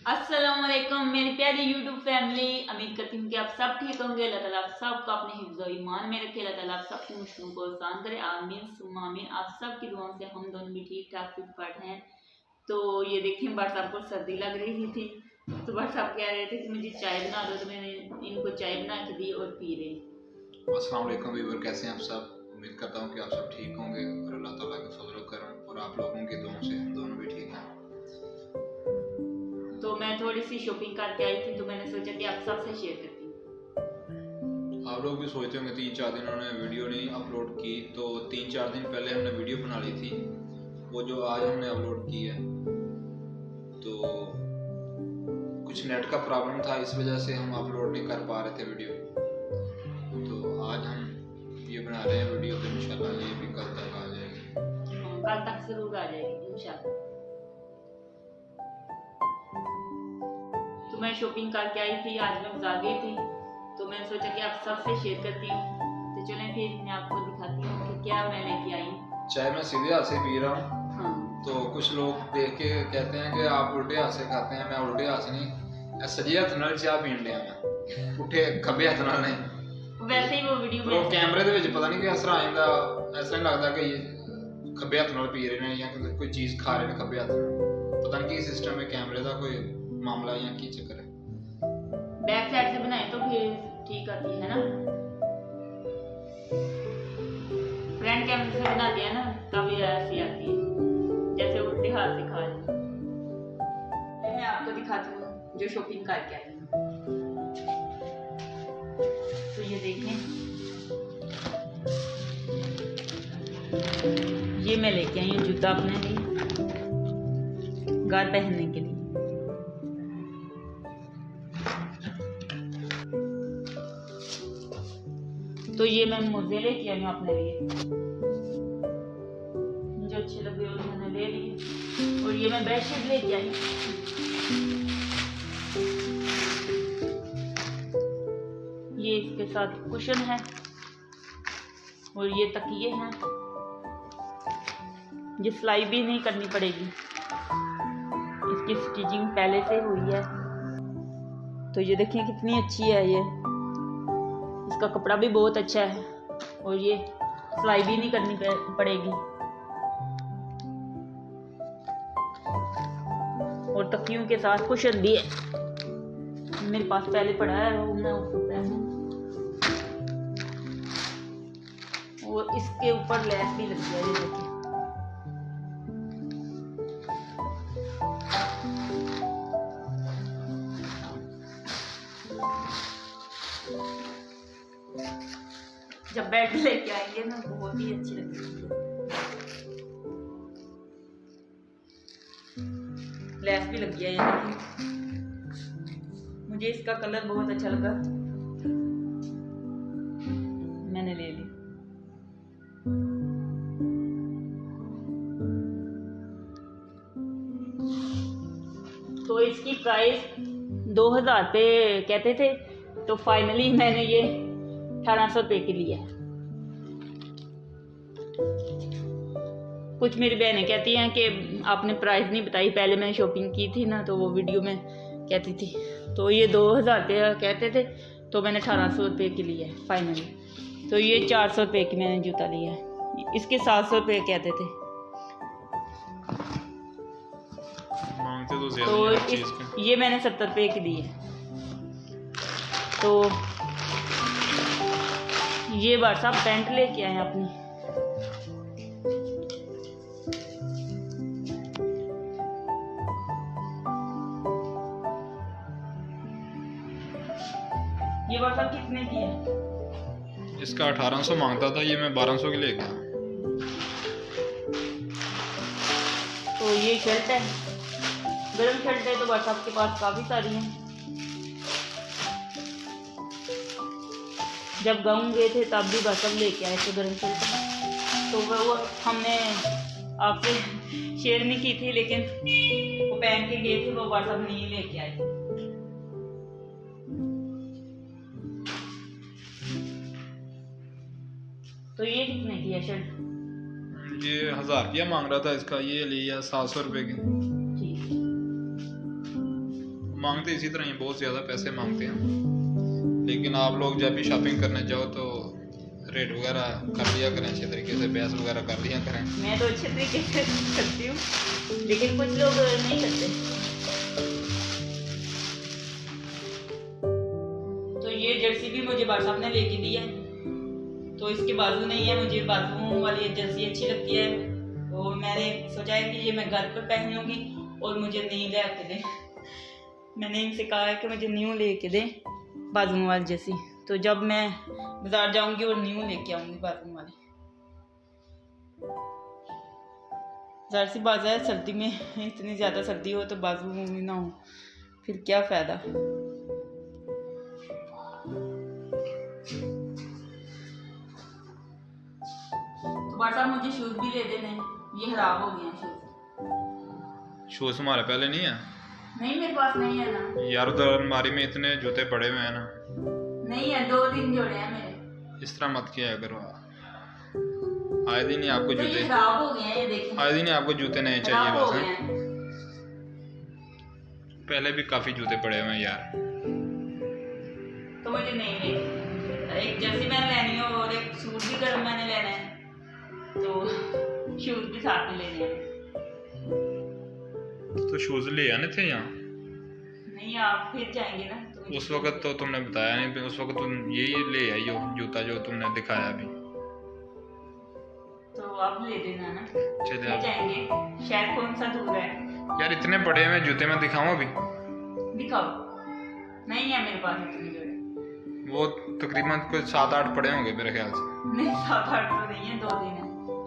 अस्सलाम वालेकुम मेरी प्यारी यूट्यूब फैमिली। उम्मीद करती हूँ कि आप सब ठीक होंगे। अल्लाह ताला आप सबको अपने हिफ्ज़ और ईमान में रखे। अल्लाह ताला आप सबकी मुश्किलों को आसान करे। आमीन सुम्मा आमीन। आप सब की दुआओं से हम दोनों भी ठीक ठाक फिट फाट हैं। तो ये देखिए बट साहब को सर्दी लग रही थी तो बट साहब कह रहे थे कि मुझे चाय बना दो, तो मैंने इनको चाय बना के दी और पी रहे। अस्सलाम वालेकुम व्यूअर, कैसे हैं आप सब। उम्मीद करता हूँ कि आप सब ठीक होंगे और अल्लाह ताला के फजल करम और आप लोगों की दुआओं से हम दोनों भी ठीक हैं। तो मैं थोड़ी सी शॉपिंग करके आई थी तो मैंने सोचा कि आप सबसे शेयर करती हूँ। आप लोग भी सोचते होंगे 3-4 दिन उन्होंने वीडियो नहीं अपलोड की, तो 3-4 दिन पहले हमने वीडियो बना ली थी, वो जो आज हमने अपलोड की है। तो कुछ नेट का प्रॉब्लम था, इस वजह से हम अपलोड नहीं कर पा रहे थे वीडियो। तो आज हम ये बना रहे हैं वीडियो, तो इंशाल्लाह ये भी कल तक आ जाएगी। कल तक जरूर आ जाएगी इंशाल्लाह। तो मैं शॉपिंग करके आई थी, आज मैं बाजार गई थी, तो मैंने सोचा कि आप सबसे शेयर करती हूँ। तो चलें फिर मैं आपको दिखाती हूँ कि क्या मैं लेके आई हूँ। चाय मैं सीधे हाथ से पी रहा हूँ। हाँ। तो कुछ लोग देख के कहते हैं कि आप उल्टे हाथ से खाते हैं। मैं उल्टे हाथ से नहीं, सजे हाथ नाल चाह पीन लिया मैं, पुठे खब्बे हाथ नाल नहीं। वैसे ही वो वीडियो में कैमरे ਦੇ ਵਿੱਚ ਪਤਾ ਨਹੀਂ ਕਿ ਅਸਰ ਆ ਜਾਂਦਾ, ਐਸਾ ਨਹੀਂ ਲੱਗਦਾ ਕਿ ਇਹ ਖੱਬੇ ਹੱਥ ਨਾਲ ਪੀ ਰਹੇ ਨੇ ਜਾਂ ਕੋਈ ਚੀਜ਼ ਖਾ ਰਹੇ ਨੇ ਖੱਬੇ ਹੱਥ ਨਾਲ। ਪਤਾ ਨਹੀਂ ਕੀ ਸਿਸਟਮ ਹੈ कैमरे ਦਾ, कोई मामला या ਕੀ ਚੱਕਰ है। बैक साइड से बनाए तो फिर ठीक आती है ना, फ्रंट कैमरे से बनाते हैं ना तब ये ऐसी आती है जैसे उल्टे हाथ से खा रही। मैं आपको दिखाती हूँ जो शॉपिंग करके आई हूँ। तो ये देखें, ये मैं लेके आई हूँ जूता अपने लिए घर पहनने के लिए। तो ये मैं मोजे लेके आई हूँ अपने लिए, मुझे अच्छे लगे और मैंने ले लिए। और ये मैं बेडशीट लेके आई, ये इसके साथ कुशन है और ये तकिए हैं, ये सिलाई भी नहीं करनी पड़ेगी, इसकी स्टिचिंग पहले से हुई है। तो ये देखिए कितनी अच्छी है, ये इसका कपड़ा भी बहुत अच्छा है और ये सिलाई भी नहीं करनी पड़ेगी। और तकियों के साथ कुशन भी है, मेरे पास पहले पड़ा है वो मैं ऊपर पहनूं। और इसके ऊपर लैस भी लगी है, ये देखिए। जब बेड लेके आएंगे ना बहुत ही अच्छी लगेगी। लेस भी लगी है, ये देखिए। मुझे इसका कलर बहुत अच्छा लगा, मैंने ले ली। तो इसकी प्राइस 2000 रुपये कहते थे, तो फाइनली मैंने ये 1800 रुपये की लिया। कुछ मेरी बहनें कहती हैं कि आपने प्राइस नहीं बताई, पहले मैंने शॉपिंग की थी ना तो वो वीडियो में कहती थी। तो ये 2000 रुपये कहते थे तो मैंने 1800 रुपये की लिया फाइनली। तो ये 400 रुपये की मैंने जूता लिया है, इसके 700 रुपये कहते थे। मांगते तो ज्यादा ये मैंने 70 रुपये की दी है। तो ये बार साहब पैंट लेके आए अपनी, ये बार साहब कितने की है? इसका 1800 मांगता था, ये मैं 1200 की ले गया। तो ये शर्ट है, गर्म शर्ट है, तो बार साहब के पास काफ़ी सारी हैं। जब गाँव गए थे तब भी बस हम लेके आए थे गर्म शर्ट। तो वो हमने आपसे शेयर नहीं की थी, लेकिन वो पहन के गए थे, वो बस हम नहीं लेके आए। तो ये कितने की है शर्ट? ये 1000 रुपया मांग रहा था इसका, ये लिया 700 रुपये की। ठीक। मांगते इसी तरह ही, बहुत ज़्यादा पैसे मांगते हैं। लेकिन आप लोग जब भी शॉपिंग करने जाओ तो रेट वगैरह कर लिया करें, अच्छे तरीके से बहस वगैरह कर लिया करें। मैं तो अच्छे तरीके से करती हूँ, लेकिन कुछ लोग नहीं करते। तो ये जर्सी भी मुझे भाई साहब ने लेके दी है, तो इसके बाजू नहीं है, मुझे बाजू वाली जर्सी अच्छी लगती है, और मैंने सोचा है कि ये मैं घर पर पहन लूँगी और मुझे न्यू ले के दे। मैंने इनसे कहा है कि मुझे न्यू लेके दे बाजू वाली जर्सी, तो जब मैं बाजार जाऊंगी और न्यू लेके आऊंगी बाजू वाली। ज़ाहिर सी बात है, सर्दी में इतनी ज़्यादा सर्दी हो तो बाजू में ना हो, फिर क्या फ़ायदा। तो बार साहब मुझे शूज़ भी ले देने, ये खराब हो गए हैं शूज़ हमारे पहले नहीं है? नहीं, मेरे पास नहीं है ना यार, उधर अलमारी में इतने जूते पड़े हुए हैं ना। नहीं है, 2-3 जोड़े हैं मेरे। इस तरह मत किया करो, आए दिन ही आपको तो जूते ये खराब हो गए हैं, ये देखिए आए दिन ही आपको जूते नए चाहिए खराब हो बस गए हैं। हैं। पहले भी काफी जूते पड़े हुए हैं यार। तो मुझे नहीं लेनी, एक जर्सी मैंने लेनी है और एक सूट भी गर्म मैंने लेना है, तो शूज भी साथ में लेने हैं। तो शूज ले आने थे यहाँ? नहीं, आप फिर जाएंगे ना तो उस वक्त तो तुमने बताया नहीं, उस वक्त तुम यही ले आई हो जूता जो तुमने दिखाया अभी। तो आप ले देना ना, चले फिर आप। जाएंगे, शायद कौन सा दूर है। यार इतने पड़े हुए जूते मैं दिखाऊं अभी? दिखाओ, नहीं है मेरे पास इतने जोड़े। वो तकरीबन कुछ 7-8 पड़े होंगे मेरे ख्याल से। नहीं, 7-8 तो नहीं है, 2 दिन है।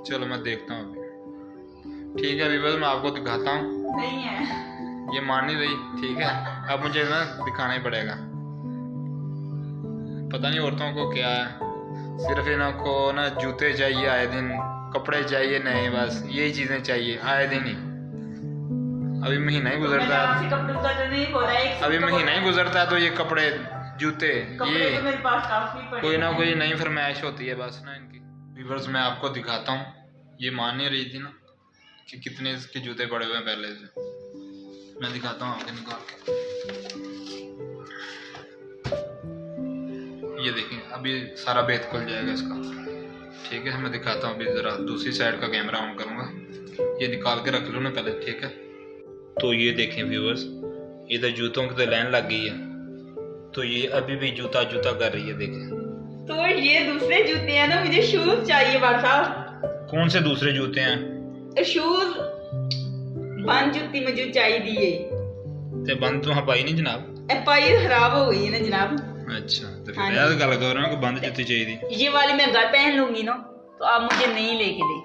चलो मैं देखता हूँ अभी। ठीक है अभी बस मैं आपको दिखाता हूँ। नहीं है, ये मान नहीं रही, ठीक है अब मुझे ना दिखाना ही पड़ेगा। पता नहीं औरतों को क्या है, सिर्फ इनको ना जूते चाहिए आए दिन, कपड़े चाहिए नए, बस यही चीजें चाहिए आए दिन ही। अभी महीना ही गुजरता है, कपड़ों का तो नहीं हो रहा है, अभी महीना ही गुजरता है तो ये कपड़े जूते कपड़े ये तो मेरे पास काफी पड़े कोई ना हैं। कोई नई फरमाइश होती है बस ना इनकी। व्यूअर्स मैं आपको दिखाता हूँ, ये मान नहीं रही थी ना कि कितने इसके जूते पड़े हुए हैं पहले से। मैं दिखाता हूँ आपके निकाल के, ये देखें अभी सारा भेद खुल जाएगा इसका। ठीक है मैं दिखाता हूँ अभी, ज़रा दूसरी साइड का कैमरा ऑन करूँगा, ये निकाल के रख लो ना पहले, ठीक है। तो ये देखें व्यूअर्स, इधर जूतों की तो लाइन लग गई है, तो ये अभी भी जूता जूता कर रही है, देखें। तो ये दूसरे जूते हैं ना, मुझे शूज चाहिए बार साहब। कौन से दूसरे जूते हैं? शूज बंद जूती मुझे चाहिए। ते बंद तो हाँ पाई नहीं जनाब, पाई खराब हो गई है ना जनाब। अच्छा तो हाँ फिर यार गल कर रहा हूँ कि बंद जूती चाहिए। ये वाली मैं घर पहन लूंगी ना, तो आप मुझे नहीं लेके दे।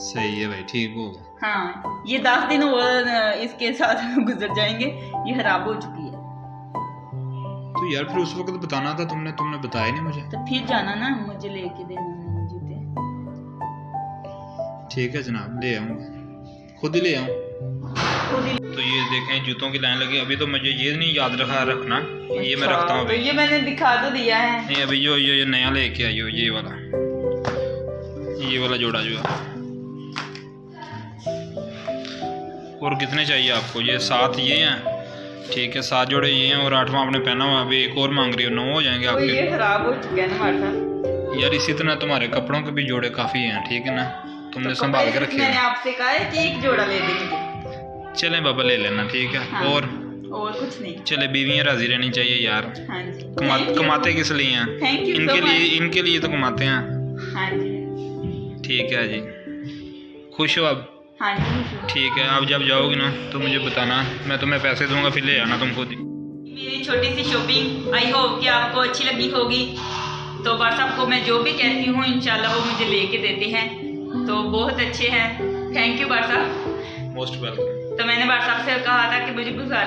सही है भाई, ठीक हो। हाँ, ये 10 दिन और इसके साथ गुजर जाएंगे, ये खराब हो चुकी है। तो यार फिर उस वक्त बताना था, तुमने बताया नहीं मुझे। तो फिर जाना ना, मुझे लेके देना नए जूते। ठीक है जनाब, ले आऊँगा, खुद ही ले आऊँ। तो ये देखें जूतों की लाइन लगी, अभी तो मुझे ये नहीं याद रखना, ये मैं रखता हूँ तो अभी। ये मैंने दिखा तो दिया है। नहीं अभी जो ये नया लेके आई हो, ये वाला जोड़ा जो है। और कितने चाहिए आपको? ये 7 ये हैं, ठीक है 7 जोड़े ये हैं, और 8वां आपने पहना हुआ, अभी एक और मांग रही हो, 9 हो जाएंगे तो आपके। ये खराब हो चुका है ना हमारे साथ। यार इसी तरह तुम्हारे कपड़ों के भी जोड़े काफ़ी हैं, ठीक है ना, तुमने तो संभाल के रखे। मैंने आपसे कहा है कि एक जोड़ा ले दे मुझे। चलें बाबा ले लेना, ठीक है। हाँ, और कुछ नहीं। चले बीवियाँ राजी रहनी चाहिए यार। हाँ जी। कमाते किस लिए हैं? थैंक यू इनके लिए तो कमाते हैं। हाँ जी। ठीक है जी, खुश हो अब? हाँ जी। ठीक है, अब जब जाओगी ना तो मुझे बताना, मैं तुम्हें पैसे दूंगा, फिर ले आना तुम खुद ही। मेरी छोटी सी शॉपिंग आई होप कि आपको अच्छी लगी होगी। तो बार साहब को मैं जो भी कहती हूँ इंशाल्लाह वो मुझे लेके देते हैं, तो बहुत अच्छे हैं। थैंक यू बार साहब, मोस्ट वेलकम। तो मैंने बार साहब से कहा था कि मुझे बुरका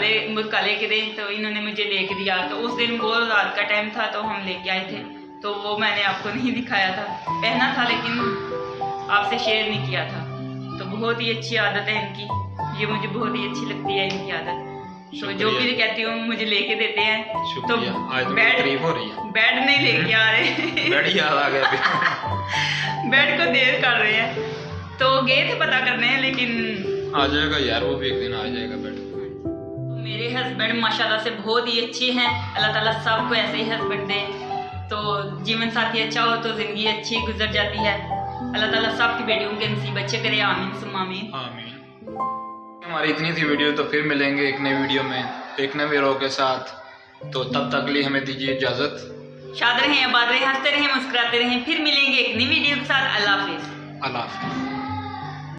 लेके दें, तो इन्होंने मुझे लेके दिया। तो उस दिन वो रात का टाइम था तो हम लेके आए थे, तो वो मैंने आपको नहीं दिखाया था, पहना था लेकिन आपसे शेयर नहीं किया था। तो बहुत ही अच्छी आदत है इनकी, ये मुझे बहुत ही अच्छी लगती है इनकी आदत। तो जो भी कहती हूँ मुझे लेके देते हैं। तो आज तो तारीफ हो रही है। बेड नहीं लेके आ रहे बेड याद आ गया अभी। बेड को देर कर रहे हैं, तो गए थे पता करने, लेकिन आ जाएगा यार, वो भी एक दिन आ जाएगा बेड। तो मेरे हस्बैंड माशाल्लाह से बहुत ही अच्छे हैं। अल्लाह ताला सबको ऐसे ही हस्बैंड दे। तो जीवन साथी अच्छा हो तो जिंदगी अच्छी गुजर जाती है। अल्लाह ताला सबकी बेटियों के नसीब अच्छे करे, आमीन सुम्मा आमीन। हमारी इतनी थी वीडियो, तो फिर मिलेंगे एक नई वीडियो में एक नए वीडियो के साथ। तो तब तक के लिए हमें दीजिए इजाजत। शाद रहें, आबाद रहें, हंसते रहें, मुस्कुराते रहें। फिर मिलेंगे एक नई वीडियो के साथ। अल्लाह हाफिज। अल्लाह हाफिज़।